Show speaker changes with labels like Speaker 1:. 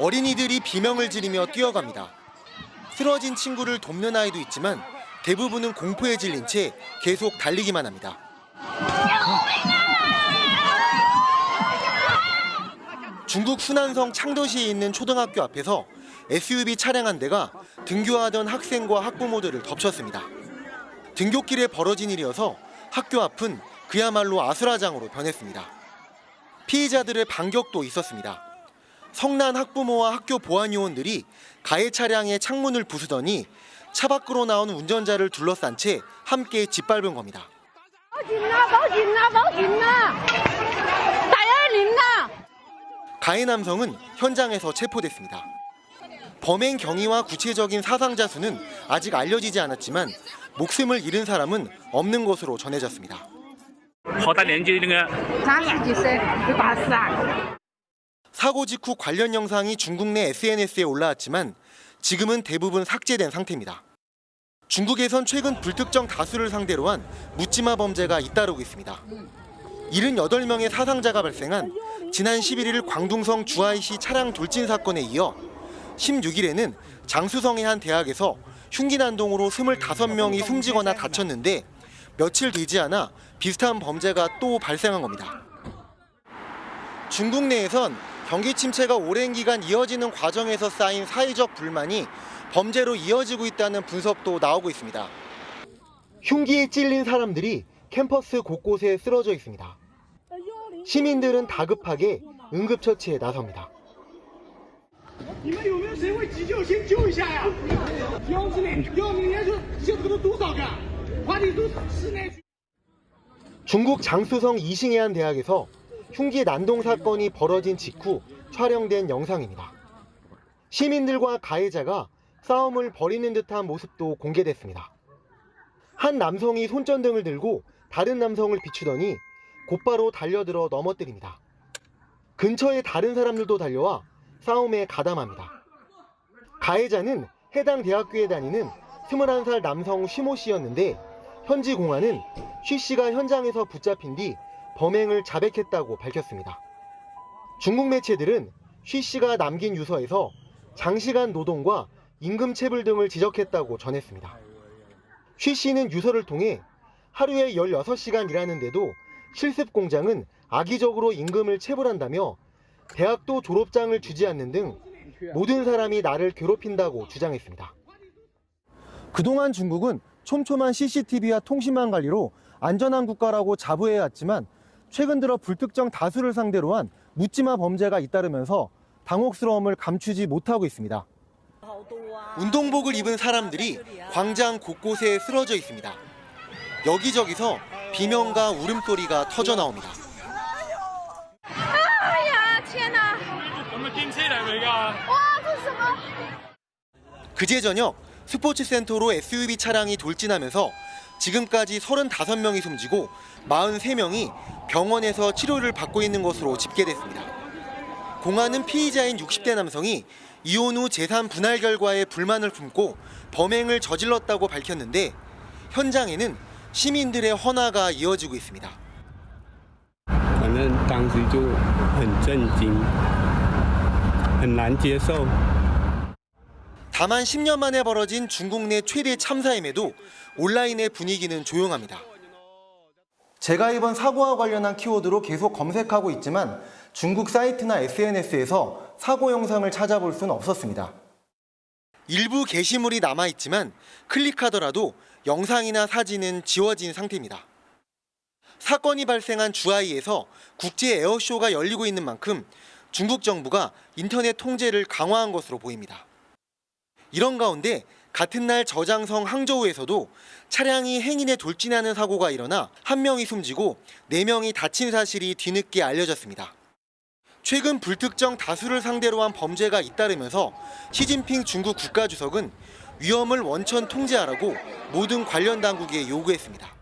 Speaker 1: 어린이들이 비명을 지르며 뛰어갑니다. 쓰러진 친구를 돕는 아이도 있지만 대부분은 공포에 질린 채 계속 달리기만 합니다. 중국 순안성 창더시에 있는 초등학교 앞에서 SUV 차량 한 대가 등교하던 학생과 학부모들을 덮쳤습니다. 등교길에 벌어진 일이어서 학교 앞은 그야말로 아수라장으로 변했습니다. 피해자들의 반격도 있었습니다. 성난 학부모와 학교 보안 요원들이 가해 차량의 창문을 부수더니 차 밖으로 나온 운전자를 둘러싼 채 함께 짓밟은 겁니다. 가해 남성은 현장에서 체포됐습니다. 범행 경위와 구체적인 사상자 수는 아직 알려지지 않았지만 목숨을 잃은 사람은 없는 것으로 전해졌습니다. 사고 직후 관련 영상이 중국 내 SNS에 올라왔지만 지금은 대부분 삭제된 상태입니다. 중국에선 최근 불특정 다수를 상대로 한 묻지마 범죄가 잇따르고 있습니다. 78명의 사상자가 발생한 지난 11일 광둥성 주아이시 차량 돌진 사건에 이어 16일에는 장수성의 한 대학에서 흉기 난동으로 25명이 숨지거나 다쳤는데 며칠 되지 않아 비슷한 범죄가 또 발생한 겁니다. 중국 내에선 경기 침체가 오랜 기간 이어지는 과정에서 쌓인 사회적 불만이 범죄로 이어지고 있다는 분석도 나오고 있습니다. 흉기에 찔린 사람들이 캠퍼스 곳곳에 쓰러져 있습니다. 시민들은 다급하게 응급처치에 나섭니다. 중국 장수성 이싱의 한 대학에서 흉기 난동 사건이 벌어진 직후 촬영된 영상입니다. 시민들과 가해자가 싸움을 벌이는 듯한 모습도 공개됐습니다. 한 남성이 손전등을 들고 다른 남성을 비추더니 곧바로 달려들어 넘어뜨립니다. 근처에 다른 사람들도 달려와 싸움에 가담합니다. 가해자는 해당 대학교에 다니는 21살 남성 쉬모 씨였는데 현지 공안은 쉬 씨가 현장에서 붙잡힌 뒤 범행을 자백했다고 밝혔습니다. 중국 매체들은 쉬 씨가 남긴 유서에서 장시간 노동과 임금체불 등을 지적했다고 전했습니다. 쉬 씨는 유서를 통해 하루에 16시간 일하는데도 실습 공장은 악의적으로 임금을 체불한다며 대학도 졸업장을 주지 않는 등 모든 사람이 나를 괴롭힌다고 주장했습니다. 그동안 중국은 촘촘한 CCTV와 통신망 관리로 안전한 국가라고 자부해왔지만 최근 들어 불특정 다수를 상대로 한 묻지마 범죄가 잇따르면서 당혹스러움을 감추지 못하고 있습니다. 운동복을 입은 사람들이 광장 곳곳에 쓰러져 있습니다. 여기저기서 비명과 울음소리가 터져 나옵니다. 그제 저녁 스포츠 센터로 SUV 차량이 돌진하면서 지금까지 35명이 숨지고 43명이 병원에서 치료를 받고 있는 것으로 집계됐습니다. 공안은 피의자인 60대 남성이 이혼 후 재산 분할 결과에 불만을 품고 범행을 저질렀다고 밝혔는데 현장에는 시민들의 헌화가 이어지고 있습니다.
Speaker 2: 저는 당시 就很震惊很难接受
Speaker 1: 다만 10년 만에 벌어진 중국 내 최대 참사임에도 온라인의 분위기는 조용합니다. 제가 이번 사고와 관련한 키워드로 계속 검색하고 있지만 중국 사이트나 SNS에서 사고 영상을 찾아볼 수는 없었습니다. 일부 게시물이 남아있지만 클릭하더라도 영상이나 사진은 지워진 상태입니다. 사건이 발생한 주하이에서 국제 에어쇼가 열리고 있는 만큼 중국 정부가 인터넷 통제를 강화한 것으로 보입니다. 이런 가운데 같은 날 저장성 항저우에서도 차량이 행인에 돌진하는 사고가 일어나 1명이 숨지고 4명이 다친 사실이 뒤늦게 알려졌습니다. 최근 불특정 다수를 상대로 한 범죄가 잇따르면서 시진핑 중국 국가주석은 위험을 원천 통제하라고 모든 관련 당국에 요구했습니다.